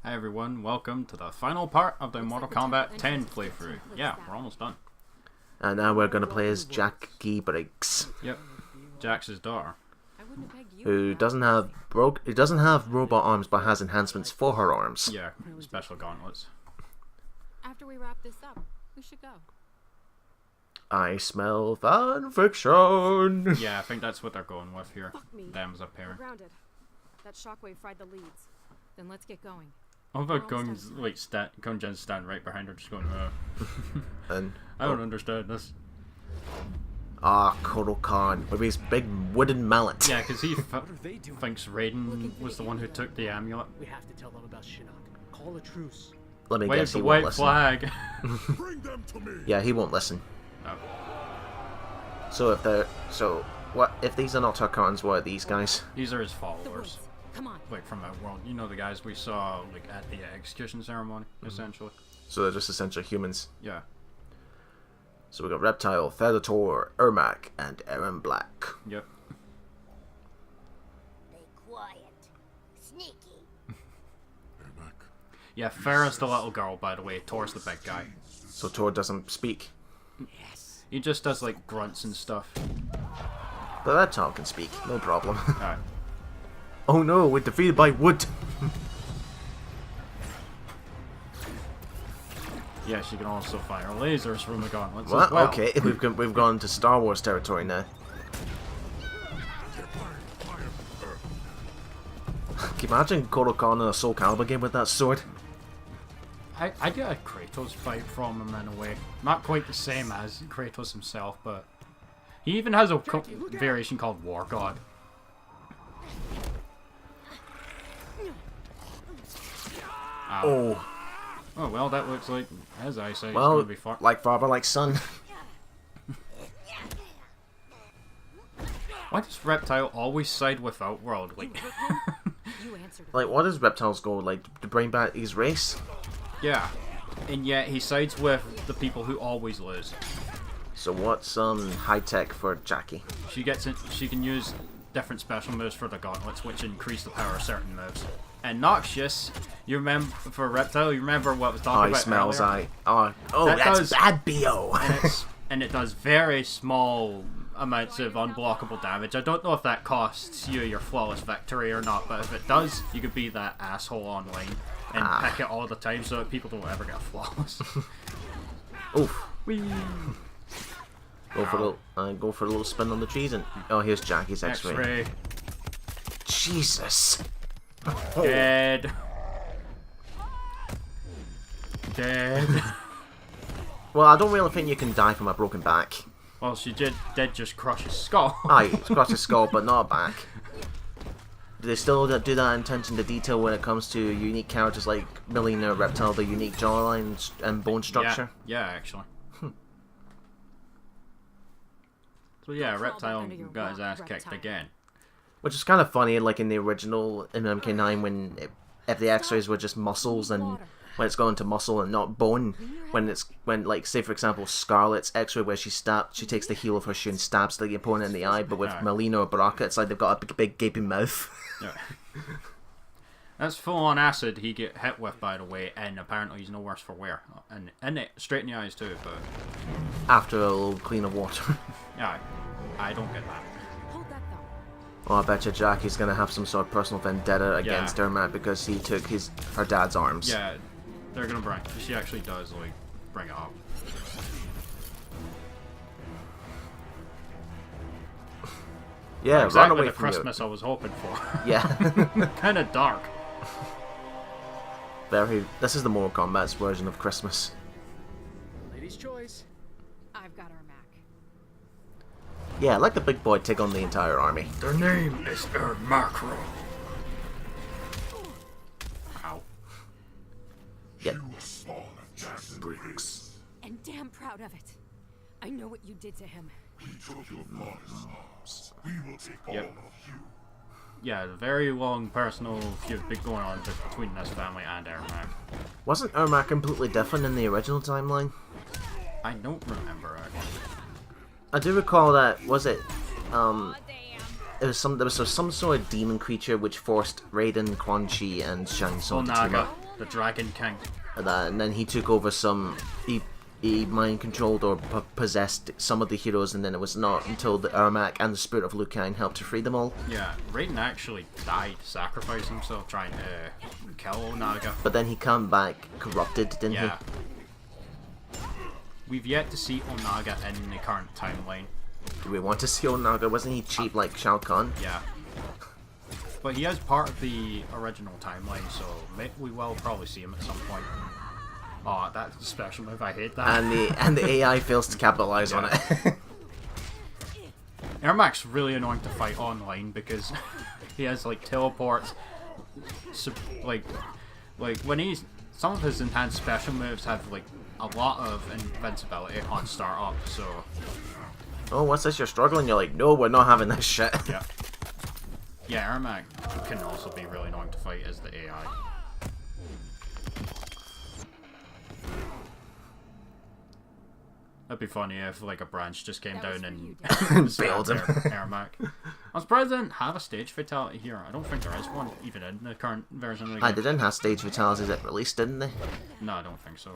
Hi everyone, welcome to the final part of the Mortal Kombat 10 playthrough. Yeah, we're almost done. And now we're going to play as Jacqui Briggs. Yep, Jax's daughter. Who doesn't have robot arms but has enhancements for her arms. Yeah, special gauntlets. After we wrap this up, we should go. I smell fan fiction. Yeah, I think that's what they're going with here. Them's up We're here. grounded. That shockwave fried the leads. Then let's get going. Oh, but Gun's like Gunjan's standing right behind her, just going, And I don't understand this. Kotal Kahn with his big wooden mallet. Yeah, because he thinks Raiden was the one who took the amulet. We have to tell them about Shinnok. Call a truce. Let me Wave guess, the he won't white listen. flag. Bring them to me. Yeah, he won't listen. Oh. So if these are not her Khans, what are these guys? These are his The followers. woods. Come on. Like from Outworld. You know the guys we saw like at the execution ceremony, essentially. So they're just essentially humans. Yeah. So we got Reptile, Ferra, Torr, Ermac, and Black. Yep. Be quiet. Sneaky. Ermac. Yeah, Ferra's the little girl, by the way. Tor's the big guy. So Torr doesn't speak. Yes. He just does like grunts and stuff. But Reptile can speak, no problem. Alright. Oh no, we're defeated by wood. Yeah, she can also fire lasers from the gauntlets What? as well. Okay, we've gone to Star Wars territory now. Can you imagine Kotal Kahn in a Soul Calibur game with that sword? I get a Kratos fight from him in a way. Not quite the same as Kratos himself, but he even has a variation called War God. Ow. Oh, Oh well, that looks like his eyesight is well, going to be far. like father, like son. Why does Reptile always side with Outworld? Like, You answered. Like, what is Reptile's goal? Like, to bring back his race? yeah, and yet he sides with the people who always lose. So what's high tech for Jacqui? She gets it. She can use different special moves for the gauntlets, which increase the power of certain moves. And Noxious, you remember for Reptile, you remember what was talking Eye about smells earlier? eye. Oh, That that's does- bad BO. And it does very small amounts of unblockable damage. I don't know if that costs you your flawless victory or not, but if it does, you could be that asshole online and pick it all the time so that people don't ever get flawless. Oof. Whee! Go for a little spin on the trees and oh, here's Jacqui's X-ray. X-ray. Jesus. Dead. Dead. Well, I don't really think you can die from a broken back. Well, she did just crush his skull. Aye, it's across his skull, but not a back. Do they still do that attention to detail when it comes to unique characters like Melina, Reptile, the unique jawline and bone structure? Yeah, actually. So yeah, Reptile under your got his rock, ass kicked Reptile. again. Which is kind of funny, like in the original in MK9 when if the X-rays were just muscles and when it's gone to muscle and not bone, when like say for example Scarlet's X-ray where she takes the heel of her shoe and stabs the opponent in the eye, but with Right. Melina or Baraka it's like they've got a big gaping mouth. Yeah. That's full on acid he get hit with, by the way, and apparently he's no worse for wear. And it straight in the eyes too, but After a little clean of water. yeah, I don't get that. Hold that thought. Well, I bet you Jackie's gonna have some sort of personal vendetta against Ermac because he took her dad's arms. Yeah, they're gonna bring. She actually does like bring it up. Yeah, Exactly run away the from Christmas I was hoping for. you. Yeah. Kind of dark. This is the Mortal Kombat's version of Christmas. Lady's choice. I've got Ermac. Yeah, let the big boy take on the entire army. Their name is Ermac. Ow. Yeah. You were small and Jackson Briggs. And damn proud of it. I know what you did to him. We took your father's arms. We will take all Yep. of you. Yeah, the very long personal feud been going on between this family and Ermac. Wasn't Ermac completely different in the original timeline? I don't remember actually. I do recall that, was it, Damn. there was some sort of demon creature which forced Raiden, Quan Chi, and Shang Tsung to team Naga. up. the Dragon King. And then he took over some. He mind controlled or possessed some of the heroes, and then it was not until the Ermac and the Spirit of Lucain helped to free them all. Yeah, Raiden actually died, sacrificed himself trying to kill Onaga. But then he came back corrupted, didn't Yeah. We've yet to see Onaga in the current timeline. he? Do we want to see Onaga? Wasn't he cheap like Shao Kahn? Yeah. But he is part of the original timeline, so we will probably see him at some point. Oh, that's a special move, I hate that. And the AI fails to capitalize on it. Ermac's really annoying to fight online because he has like teleports, like when he's some of his enhanced special moves have like a lot of invincibility on startup. So Oh, what's this? You're struggling? You're like, no, we're not having this shit. yeah, Ermac can also be really annoying to fight as the AI. That'd be funny if like a branch just came down and bailed him. Ermac. I'm surprised they didn't have a stage fatality here. I don't think there is one even in the current version of the game. They didn't have stage fatalities at release, didn't they? No, I don't think so.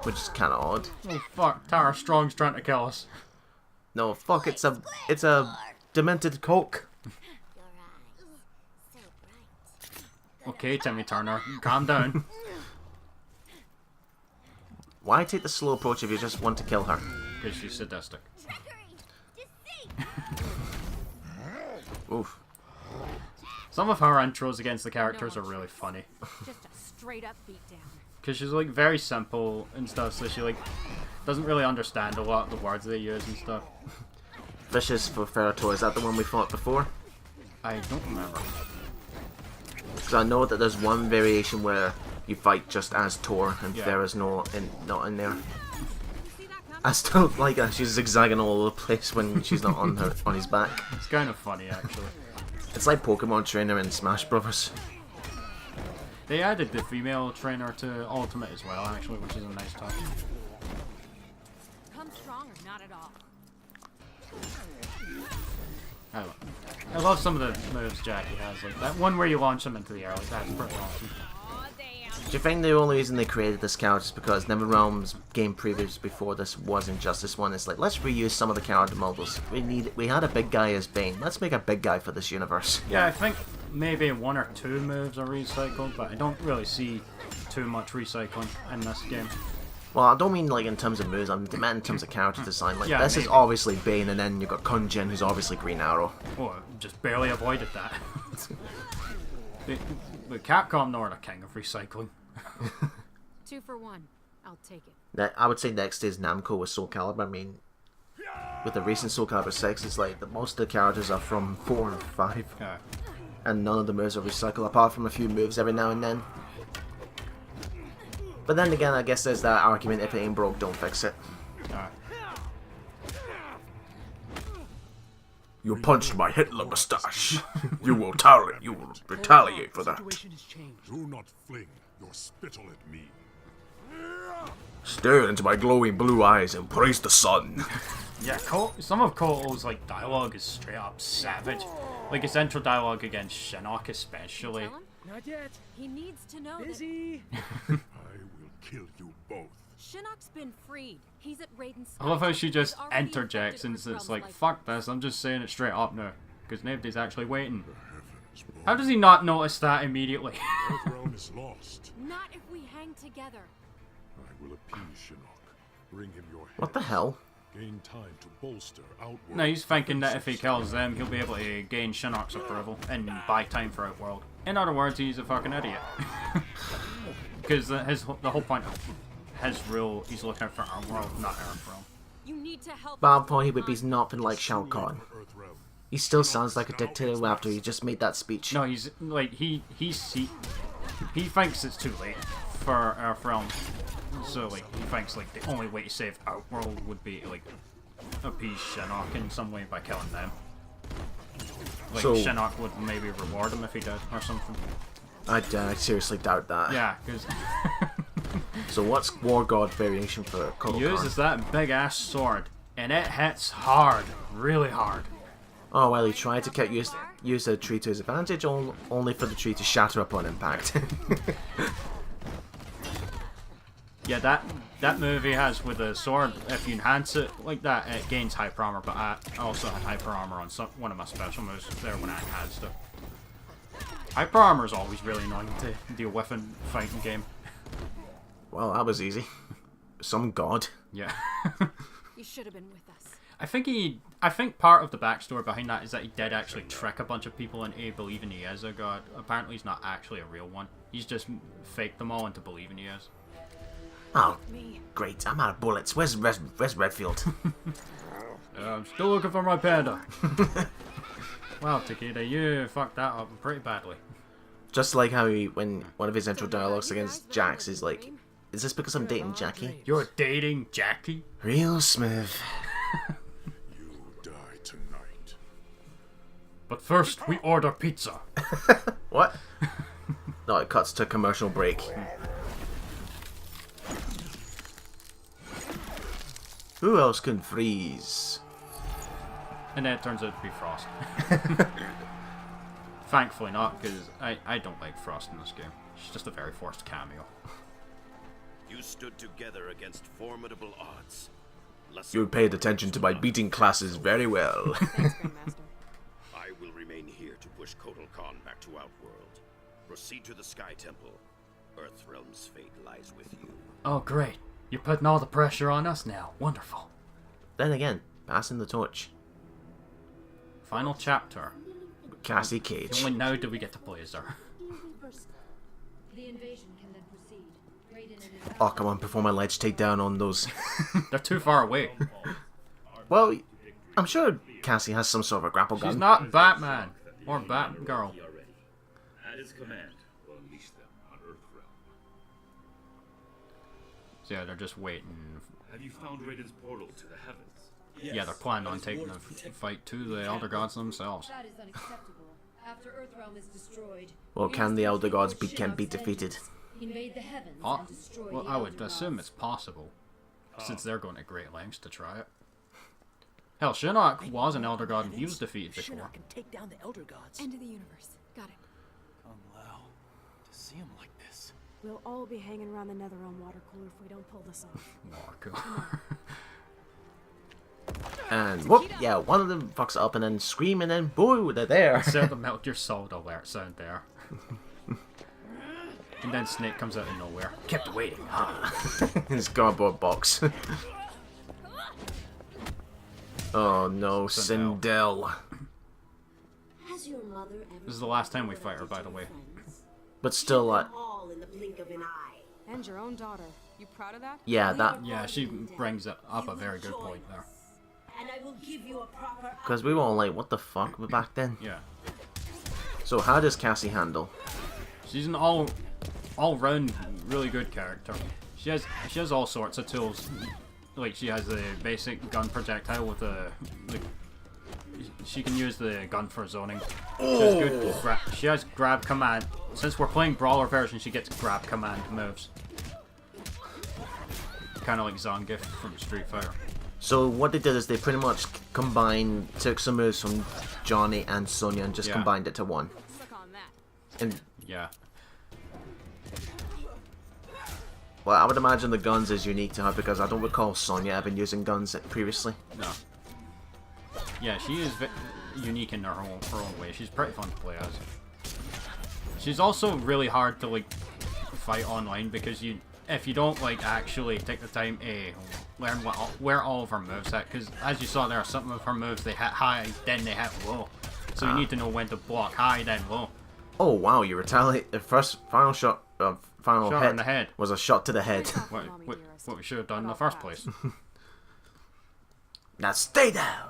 Which is kind of odd. Oh fuck, Tara Strong's trying to kill us. No, fuck, it's a demented Coke. Your eyes, so bright. Okay, Timmy Turner, calm down. Why take the slow approach if you just want to kill her? Because she's sadistic. Trickery, deceit. Oof. Some of her intros against the characters are really funny. Just a straight up beatdown. Because she's like very simple and stuff, so she like doesn't really understand a lot of the words they use and stuff. Vicious for Ferra Torr, is that the one we fought before? I don't remember. Because I know that there's one variation where you fight just as Torr and Yeah. Ferra's not in there. See that coming? I still like her. She's zigzagging all over the place when she's not on his back. It's kind of funny actually. It's like Pokemon Trainer in Smash Brothers. They added the female trainer to Ultimate as well actually, which is a nice touch. Come strong or not at all. I love some of the moves Jacqui has, like that one where you launch them into the air, like that's pretty awesome. Aw, damn. Do you think the only reason they created this character is because NetherRealm's game previous before this wasn't just this one? It's like, let's reuse some of the character models. We had a big guy as Bane. Let's make a big guy for this universe. Yeah, I think maybe one or two moves are recycled, but I don't really see too much recycling in this game. Well, I don't mean like in terms of moves, I meant in terms of character design. Like, Yeah, this is maybe. obviously Bane, and then you've got Kunjin, who's obviously Green Arrow. Oh, just barely avoided that. the Capcom are the king of recycling. 2 for 1. I'll take it. I would say next is Namco with Soul Calibur. I mean, with the recent Soul Calibur 6, it's like that most of the characters are from 4 and 5, Yeah. and none of the moves are recycled, apart from a few moves every now and then. But then again, I guess there's that argument, if it ain't broke, don't fix it. You punched my Hitler mustache. You will retaliate for that. Situation has changed. Do not fling your spittle at me. Stare into my glowing blue eyes and praise the sun. Yeah, some of Kotal's like dialogue is straight up savage. Like his intro dialogue against Shinnok especially. Tell him? Not yet. He needs to know Busy. I will kill you both. that Shinnok's been freed. He's at Raiden's. I love how she just He's already interjects and infected it's EarthRealm's like, life fuck this, I'm just saying it straight up now. Because nobody's actually waiting. Heavens, boy. How does he not notice that immediately? EarthRealm is lost. Not if we hang together. I will appease Shinnok. Bring him your head. What the hell? Gain time to bolster outward. No, he's thinking that if he kills them, he'll be able to gain Shinnok's approval and buy time for Outworld. In other words, he's a fucking idiot. Because the whole point of his rule, he's looking out for Outworld, not EarthRealm. You need to help. But I us, thought he would be Kahn. nothing like Shao Kahn. EarthRealm. He still sounds like a dictator after he just made that speech. No, he's like he thinks it's too late for EarthRealm. So like he thinks like the only way to save Outworld would be to, like appease Shinnok in some way by killing them. Like So- Shinnok would maybe reward him if he did or something. I seriously doubt that. Yeah, because So what's War God variation for he Kotal uses Kahn? that big ass sword and it hits hard, really hard. Oh well, he tried to get used. use a tree to his advantage, only for the tree to shatter upon impact. Yeah, that move he has with the sword, if you enhance it like that, it gains hyper armor, but I also had hyper armor on one of my special moves there when I enhanced it. Hyper armor is always really annoying to deal with in fighting game. Well, that was easy. Some god. Yeah. You should have been with us. I think part of the backstory behind that is that he did actually trick a bunch of people into believing he is a god. Apparently he's not actually a real one. He's just faked them all into believing he is. Oh, great. I'm out of bullets. Where's Redfield? I'm still looking for my panda. Wow, Takeda, you fucked that up pretty badly. Just like how when one of his intro dialogues against Jax is like, is this because I'm dating Jacqui? You're dating Jacqui? Real smooth. You die tonight. But first, we order pizza. What? No, it cuts to commercial break. Who else can freeze? And then it turns out to be Frost. Thankfully not, because I don't like Frost in this game. She's just a very forced cameo. You stood together against formidable odds. You paid attention to my beating classes very well. Thanks, Grandmaster. I will remain here to push Kotal Kahn back to Outworld. Proceed to the Sky Temple. EarthRealm's fate lies with you. Oh great, you're putting all the pressure on us now. Wonderful. Then again, passing the torch. Final chapter. Cassie Cage. Only now do we get to play as her. The invasion can then proceed. Raiden and his Oh, come on, perform a ledge takedown on those. They're too far away. Well, I'm sure Cassie has some sort of a grapple gun. She's not Batman or Batgirl. At his command, we'll unleash them on EarthRealm. So yeah, they're just waiting. Have you found Raiden's portal to the heavens? Yeah, they're planning on taking the fight to the Elder Gods themselves. That is unacceptable. After EarthRealm is destroyed, Well, can the Elder Gods can be defeated? invade the heavens Oh, and destroy well, the I would Elder assume Gods. it's possible, since they're going to great lengths to try it. Hell, Shinnok was an Elder God and he was defeated before. Shinnok can take down the Elder Gods. End of the universe. Got it. Unlow to see him like this. We'll all be hanging around the Netherrealm water cooler if we don't pull this off. Marco. And whoop, yeah, one of them fucks it up and then scream and then boo, they're there. Set the Melt Your Soul alert sound there. And then Snake comes out of nowhere. Kept waiting, huh? His cardboard box. Oh no, Sindel. Sindel. Has your mother ever This is the last time we fight her, by the way. But still, like, all in the blink of an eye? And your own daughter. You proud of that? yeah, that, Yeah, she brings up a very good point there. And I will give you a proper because we were all like, what the fuck back then? Yeah. So how does Cassie handle? She's an all-round really good character. She has all sorts of tools. Like she has the basic gun projectile with the she can use the gun for zoning. She has grab command. Since we're playing brawler version, she gets grab command moves. Kind of like Zangief from Street Fighter. So what they did is they pretty much took some moves from Johnny and Sonya and just Yeah. combined it to one. Suck on that. And Yeah. well, I would imagine the guns is unique to her because I don't recall Sonya having using guns previously. No. Yeah, she is unique in her own way. She's pretty fun to play as. She's also really hard to like fight online because if you don't like actually take the time to learn where all of her moves at, because as you saw there, some of her moves they hit high, then they hit low. So you need to know when to block high, then low. Oh wow, you retaliate. The final shot of final Shot hit in the head. was a shot to the head. What we should have done in the first place. Now stay down.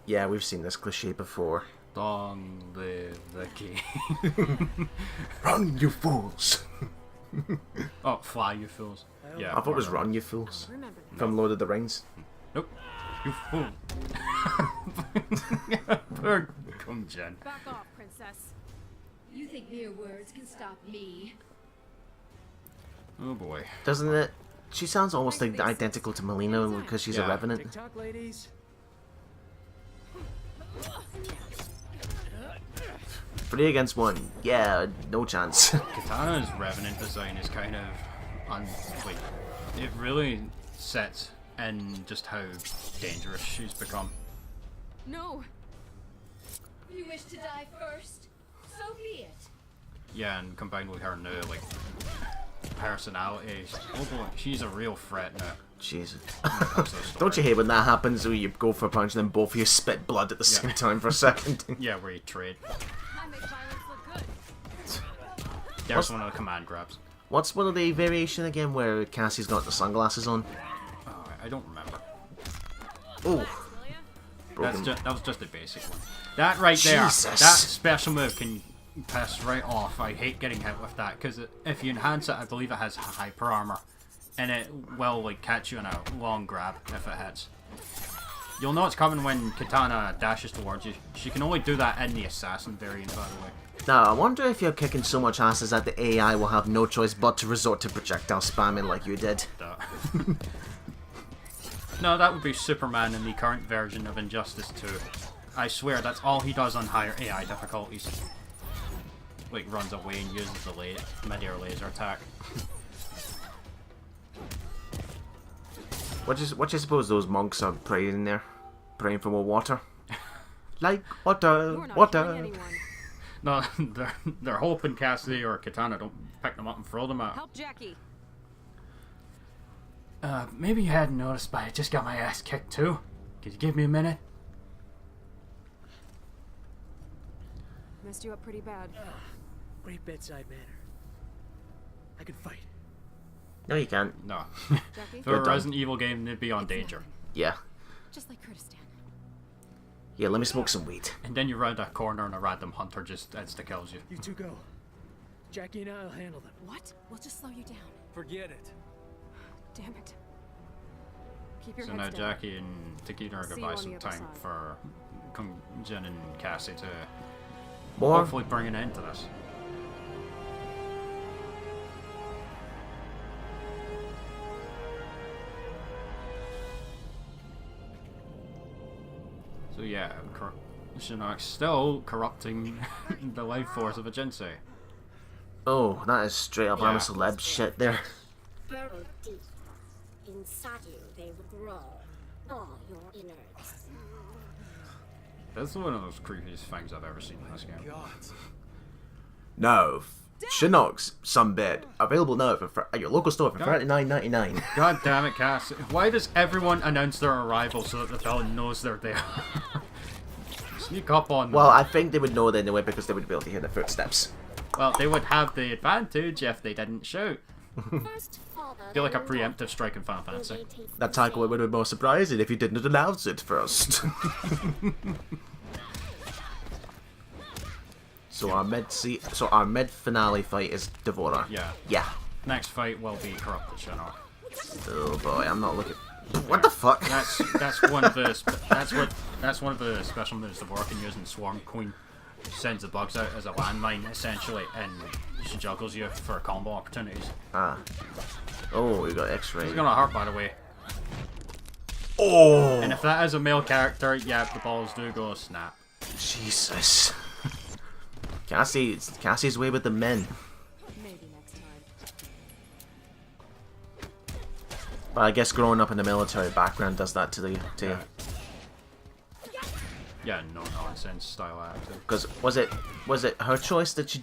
Yeah, we've seen this cliche before. Long live the king. Run, you fools! Oh, fly, you fools. Yeah. I thought it was run, you fools. Remember. From Lord of the Rings. Nope. You fool. Come, Jen. Back off, princess. You think mere words can stop me? Oh boy. Doesn't it She sounds almost like identical to Melina because she's a Yeah. revenant. TikTok ladies. 3 against 1. Yeah, no chance. Kitana's revenant design is kind of like it really sets in just how dangerous she's become. No. You wish to die first? So be it. Yeah, and combined with her new like personality, she's a real threat now. Jesus. So Don't you hate when that happens where you go for a punch and then both of you spit blood at the same time for a second? Yeah, where you trade. I make violence look good. There's one of the command grabs. What's one of the variation again where Cassie's got the sunglasses on? Oh, I don't remember. Oh. That was just a basic one. That right there, Jesus. that special move can piss right off. I hate getting hit with that because if you enhance it, I believe it has hyper armor, and it will like catch you in a long grab if it hits. You'll know it's coming when Kitana dashes towards you. She can only do that in the assassin variant, by the way. Now, I wonder if you're kicking so much asses that the AI will have no choice but to resort to projectile spamming like you did. No, that would be Superman in the current version of Injustice 2. I swear, that's all he does on higher AI difficulties. Like, runs away and uses the mid-air laser attack. What do you suppose those monks are praying there? Praying for more water? Like water, You're not killing water. anyone. No, they're hoping Cassie or Kitana don't pick them up and throw them out. Help Jacqui. Maybe you hadn't noticed, but I just got my ass kicked too. Could you give me a minute? Messed you up pretty bad. Great bedside manner. I can fight. No, you can't. No. Jacqui? For a Resident Evil game, they'd be on danger. Yeah. Just like Kurdistan. Yeah, let me smoke some weed. And then you round a corner and a random hunter just insta-kills you. You two go. Jacqui and I'll handle them. What? We'll just slow you down. Forget it. Damn it. Keep your So now heads down. Jacqui and Takeda are See going to you buy on some the other time side. for Jin and Cassie to More? hopefully bring an end to this. So yeah, Shinnok's still corrupting the life force of a Jinsei. Oh, that is straight up Yeah. I'm a celeb shit there. Burrow deep. Inside you, they will grow. All your innards. That's one of those creepiest things I've ever seen in this game. God. No. Shinnok's Sunbed. Available now at your local store for $39.99. God damn it, Cass. Why does everyone announce their arrival so that the villain knows they're there? Sneak up on them. Well, I think they would know that anyway because they would be able to hear the footsteps. Well, they would have the advantage if they didn't shout. First father, Feel like a preemptive strike in Final Fantasy. That tackle would have been more surprising if you didn't announce it first. So our mid finale fight is Devourer. Yeah. Yeah. Next fight will be Corrupted Shinnok. Oh boy, I'm not looking. What the fuck? That's one of the that's one of the special moves Devourer can use in Swarm Queen. She sends the bugs out as a landmine essentially, and she juggles you for combo opportunities. Ah. Oh, we got X-ray. It's gonna hurt, by the way. Oh. And if that is a male character, yeah, the balls do go snap. Jesus. Cassie's way with the men. Maybe next time. But I guess growing up in the military background does that to you. Yeah, no nonsense style actor. Because was it her choice that she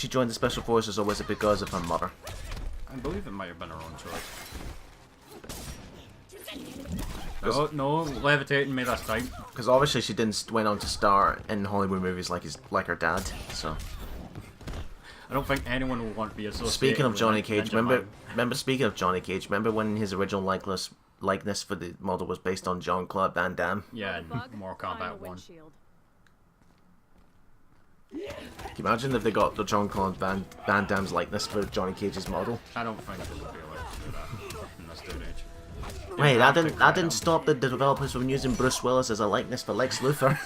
joined the special forces, or was it because of her mother? I believe it might have been her own choice. Oh no, levitating me this time. Because obviously she didn't went on to star in Hollywood movies like her dad. So I don't think anyone will want to be associated. speaking of with Johnny Ninja Cage, Man. remember speaking of Johnny Cage, remember when his original likeness for the model was based on Jean-Claude Van Damme? Yeah, in Bug, Mortal find a Kombat 1. windshield. Can you imagine if they got the Jean-Claude Van Damme's likeness for Johnny Cage's model? I don't think they would be able to do that in this day and age. Wait, that didn't stop the developers from using Bruce Willis as a likeness for Lex Luthor.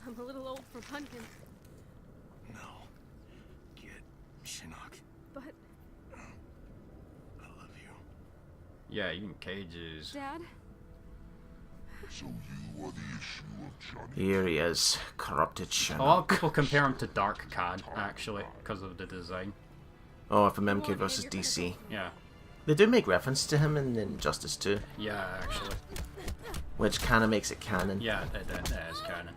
I'm a little old for pumpkin, No. Get Shinnok. but cages. Dad? So you are the issue of Johnny. Here he is, corrupted A lot of Shinnok. people compare him to Dark Kahn, actually, because of the design. Oh, from MK versus DC. Yeah. They do make reference to him in Injustice 2, Yeah, actually. which kind of makes it canon. Yeah, that is canon.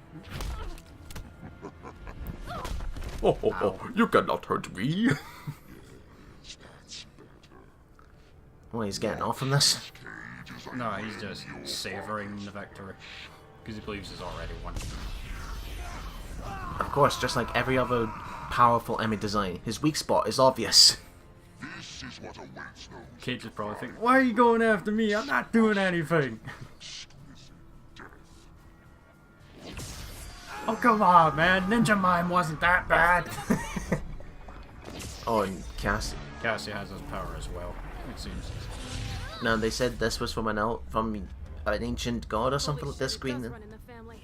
Oh, you cannot hurt me. Well, he's getting off from this. No, he's just savoring the victory. Because he believes he's already won. Of course, just like every other powerful enemy design, his weak spot is obvious. This is what awaits those Cage is probably thinking, why are you going after me? I'm not doing anything. Oh, come on, man. Ninja Mime wasn't that bad. Oh, and Cassie. Cassie has his power as well, it seems. No, they said this was from from an ancient god or something Holy like this. shit, it does Green. run in the family.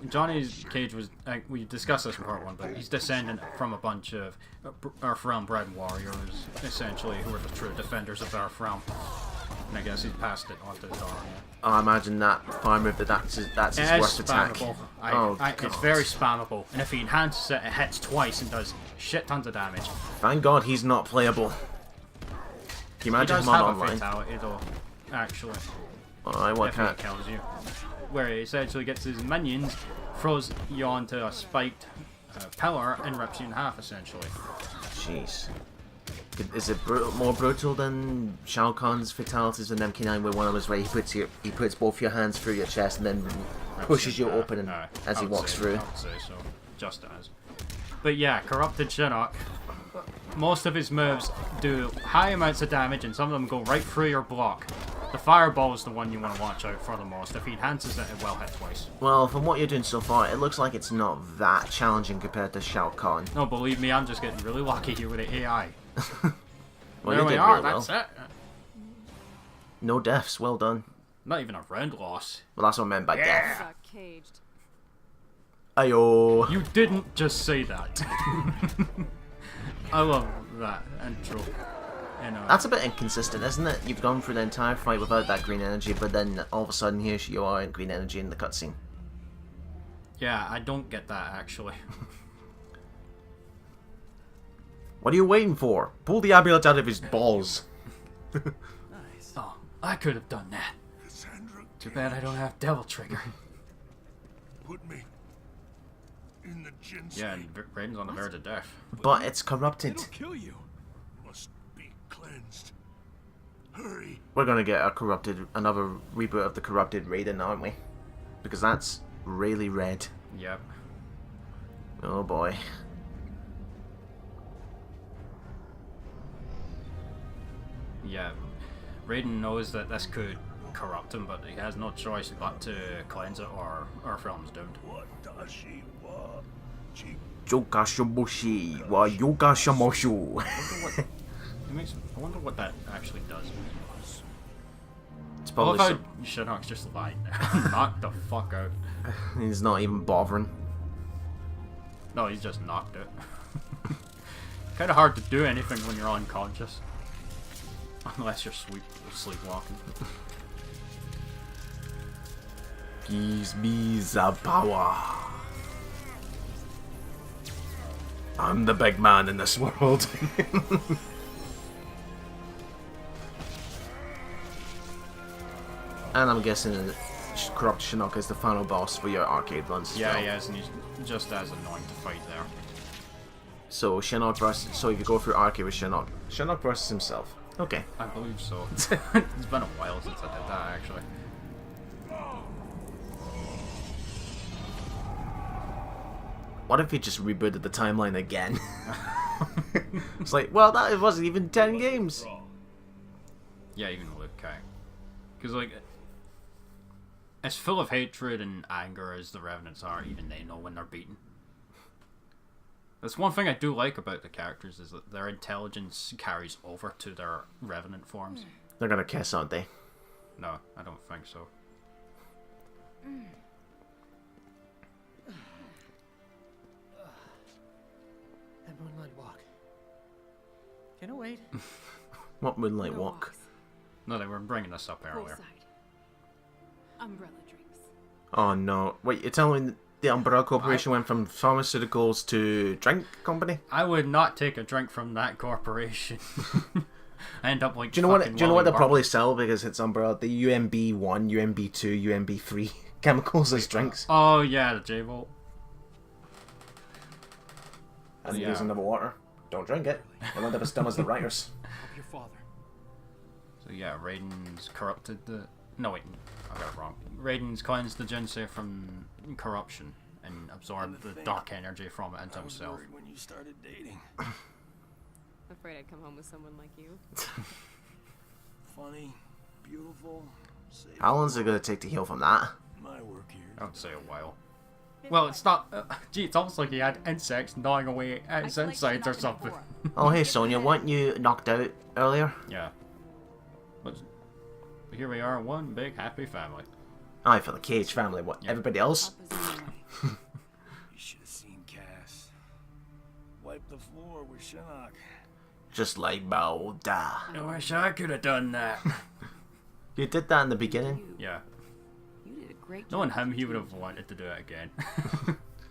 Johnny's Cage was, we discussed this in part 1, but he's descendant from a bunch of EarthRealm bred warriors, essentially, who are the true defenders of EarthRealm. And I guess he's passed it on to his daughter. Oh, I imagine that fire move, that's his worst attack. Spammable. It's very spammable, and if he enhances it, it hits twice and does shit tons of damage. Thank God he's not playable. Can you He imagine does him on have a online? fatality though, actually. Alright, what If can't? he kills you. Where he essentially gets his minions, throws you onto a spiked pillar, and rips you in half, essentially. Jeez. Is it more brutal than Shao Kahn's fatalities in MK9, where one of them is where he puts both your hands through your chest and then pushes you open as he walks through? I would say so. Just as. But yeah, corrupted Shinnok. Most of his moves do high amounts of damage, and some of them go right through your block. The fireball is the one you want to watch out for the most. If he enhances it, it will hit twice. Well, from what you're doing so far, it looks like it's not that challenging compared to Shao Kahn. No, believe me, I'm just getting really lucky here with the AI. Well, There you we did are, really well. that's it. No deaths, well done. Not even a round loss. Well, that's what I meant by death. Got caged. Ayo. You didn't just say that. I love that intro. You know, That's a bit inconsistent, isn't it? You've gone through the entire fight without that green energy, but then all of a sudden here you are in green energy in the cutscene. yeah, I don't get that actually. What are you waiting for? Pull the amulet out of his balls. Oh, I could have done that. Cassandra, Too bad I don't have Devil Trigger. put me in the Jinsei. Yeah, and Raiden's on the verge of death. But it's corrupted. It'll kill you. Must be cleansed. Hurry. We're gonna get another reboot of the corrupted Raiden, aren't we? Because that's really red. Yep. Oh boy. Yeah, Raiden knows that this could corrupt him, but he has no choice but to cleanse it or EarthRealm's doomed. What does she want? She Joka Shomoshi wa Yoga Shomoshu. I wonder what that actually does. It's I probably love how some, Shinnok's just lying there. Knocked the fuck out. he's not even bothering. No, he's just knocked it. Kind of hard to do anything when you're unconscious. Unless you're sleepwalking. Gives me the power. I'm the big man in this world. And I'm guessing that Corrupt Shinnok is the final boss for your arcade runs. Yeah, he is, and he's just as annoying to fight there. So Shinnok versus. So if you go through arcade with Shinnok versus himself. Okay. I believe so. It's been a while since I did that, actually. What if he just rebooted the timeline again? It's like, well, it wasn't even 10 games. Yeah, even Luke Kang. Because, like, as full of hatred and anger as the Revenants are, even they know when they're beaten. That's one thing I do like about the characters, is that their intelligence carries over to their Revenant forms. They're gonna kiss, aren't they? No, I don't think so. That moonlight walk. Can it wait? What moonlight No walk? walks. No, they were bringing this up earlier. Poolside. Umbrella drinks. Oh no! Wait, you're telling me the Umbrella Corporation went from pharmaceuticals to drink company? I would not take a drink from that corporation. I end up like. Do you know what? fucking Do you know what Wally they'll probably sell because it's Umbrella? The UMB 1, UMB 2, UMB 3 chemicals as drinks. Oh yeah, the J-Bolt. And Yeah. using the water. Don't drink it. They'll end up as dumb as the writers. Help your father. So yeah, Raiden's corrupted the. No wait, I got it wrong. Raiden's cleansed the Jinsei from corruption and absorbed the dark energy from it into himself. When you started dating. Afraid I'd come home with someone like you. Funny, beautiful. How long is it going to take to heal from that? My work here. I would say a while. Well, it's not. Gee, it's almost like he had insects gnawing away at his insides or something. Oh hey Sonia, weren't you knocked out earlier? Yeah. But here we are, one big happy family. Aye, for the Cage family. What? Yeah. Everybody else? You should have seen Cass. Wipe the floor with Shinnok. Just like Balda. I wish I could have done that. You did that in the beginning? Yeah. You did a great job. Knowing him, he would have wanted to do it again.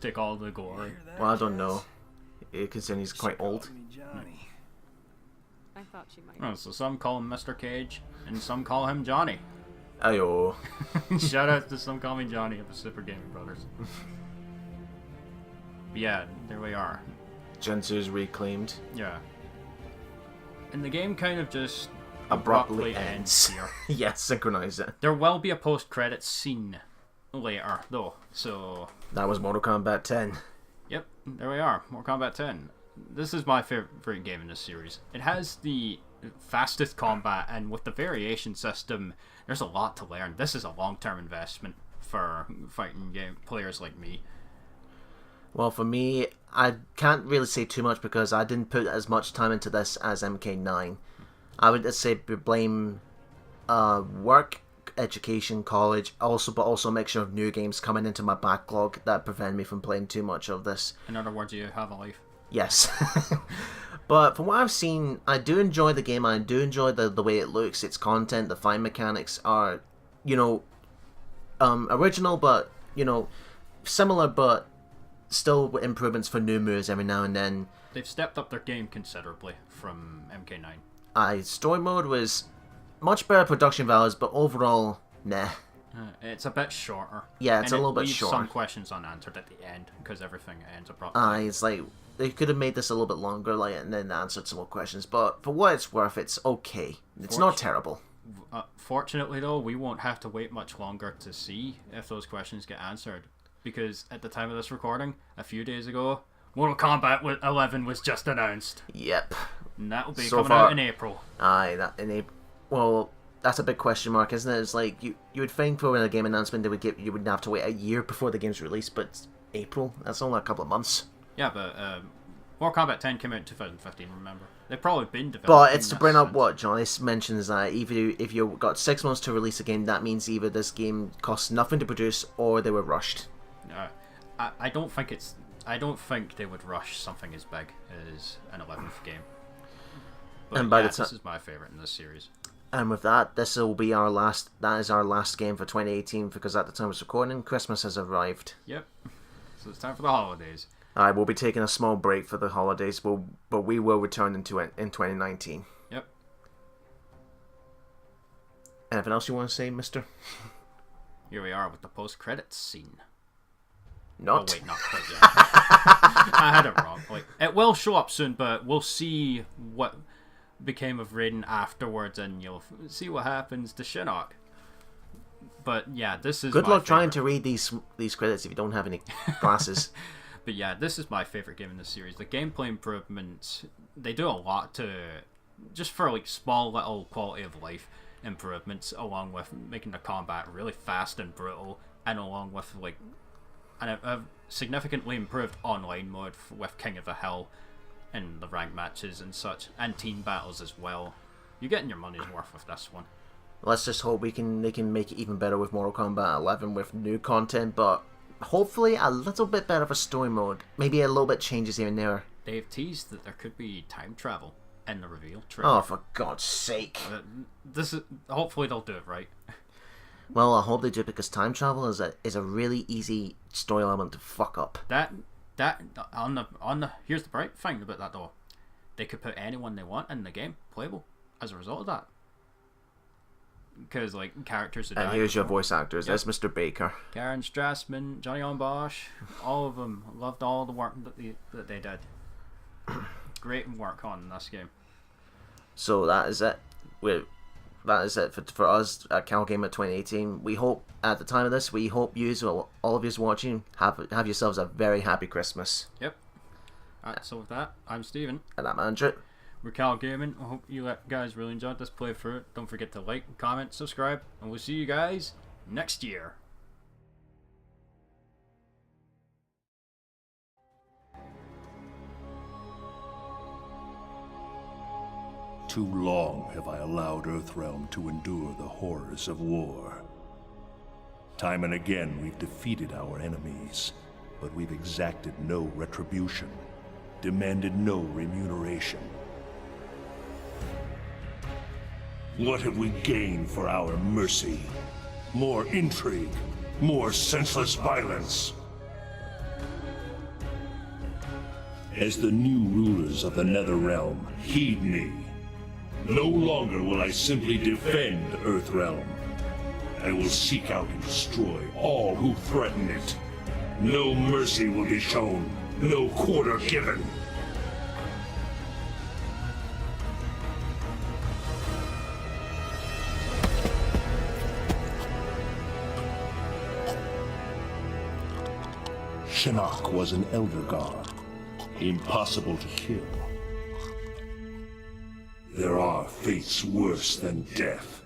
Take all the glory. Well, I don't know. Considering he's quite old. Johnny. I thought she might. Oh, so some call him Mr. Cage, and some call him Johnny. Ayo. Shout out to some call me Johnny of the Super Gaming Brothers. But yeah, there we are. Jinsei's reclaimed. Yeah. And the game kind of just Abruptly ends ends. here. Yes, synchronize it. There will be a post-credits scene later, though, so... That was Mortal Kombat 10. Yep, there we are. Mortal Kombat 10. This is my favorite game in this series. It has the fastest combat, and with the variation system, there's a lot to learn. This is a long-term investment for fighting game players like me. Well, for me, I can't really say too much because I didn't put as much time into this as MK9. I would just say blame work, education, college, but also a mixture of new games coming into my backlog that prevent me from playing too much of this. In other words, you have a life. Yes. But from what I've seen, I do enjoy the game. I do enjoy the way it looks, its content, the fight mechanics are, original, but, similar, but still improvements for new moves every now and then. They've stepped up their game considerably from MK9. Story mode was much better production values, but overall, nah. It's a bit shorter. Yeah, it's and a little bit leaves shorter. some questions unanswered at the end, because everything ends abruptly. It's like, they could have made this a little bit longer, and then answered some more questions, but for what it's worth, it's okay. It's not terrible. Fortunately, though, we won't have to wait much longer to see if those questions get answered. Because at the time of this recording, a few days ago, Mortal Kombat 11 was just announced. Yep. And that will be So coming far- out in April. That in April. Well, that's a big question mark, isn't it? It's like, you would think for a game announcement you wouldn't have to wait a year before the game's released, but it's April, that's only a couple of months. Yeah, but Mortal Kombat 10 came out in 2015, remember? They've probably been developing. But it's to bring up since. what Johnny mentions, that if you got 6 months to release a game, that means either this game costs nothing to produce or they were rushed. I don't think they would rush something as big as an 11th game. But And by yeah, the time, this is my favorite in this series. and with that, this will be our last. That is our last game for 2018 because at the time of this recording, Christmas has arrived. Yep. So it's time for the holidays. Alright, we'll be taking a small break for the holidays, but we will return in 2019. Yep. Anything else you want to say, Mister? Here we are with the post-credits scene. Not. Oh wait, not quite yet. I had it wrong. Like, it will show up soon, but we'll see what became of Raiden afterwards, and you'll see what happens to Shinnok. But yeah, this is Good my luck trying favorite. to read these credits if you don't have any glasses. But yeah, this is my favorite game in the series. The gameplay improvements, they do a lot to, just for like small little quality of life improvements, along with making the combat really fast and brutal, and along with like a significantly improved online mode with King of the Hill and the rank matches and such, and team battles as well. You're getting your money's worth with this one. Let's just hope they can make it even better with Mortal Kombat 11 with new content, but hopefully a little bit better of a story mode. Maybe a little bit changes here and there. They've teased that there could be time travel in the reveal trailer. Oh, for God's sake. This is, hopefully they'll do it right. Well, I hope they do, because time travel is a really easy story element to fuck up. That on the here's the bright thing about that though. They could put anyone they want in the game playable as a result of that. Because like characters. And here's your voice actors. There's Mr. Baker, Karen Strassman, Johnny on Bosch, all of them. Loved all the work that they did. Great work on this game. So that is it. That is it for us at Cal Gamer 2018. We hope at the time of this, we hope you, all of you watching, have yourselves a very happy Christmas. Yep. Alright, so with that, I'm Steven. And I'm Andrew. We're Cal Gaming. I hope you guys really enjoyed this playthrough. Don't forget to like, comment, subscribe, and we'll see you guys next year. Too long have I allowed EarthRealm to endure the horrors of war. Time and again we've defeated our enemies, but we've exacted no retribution, demanded no remuneration. What have we gained for our mercy? More intrigue, more senseless violence. As the new rulers of the Netherrealm, heed me. No longer will I simply defend EarthRealm. I will seek out and destroy all who threaten it. No mercy will be shown, no quarter given. Shinnok was an elder god, impossible to kill. There are fates worse than death.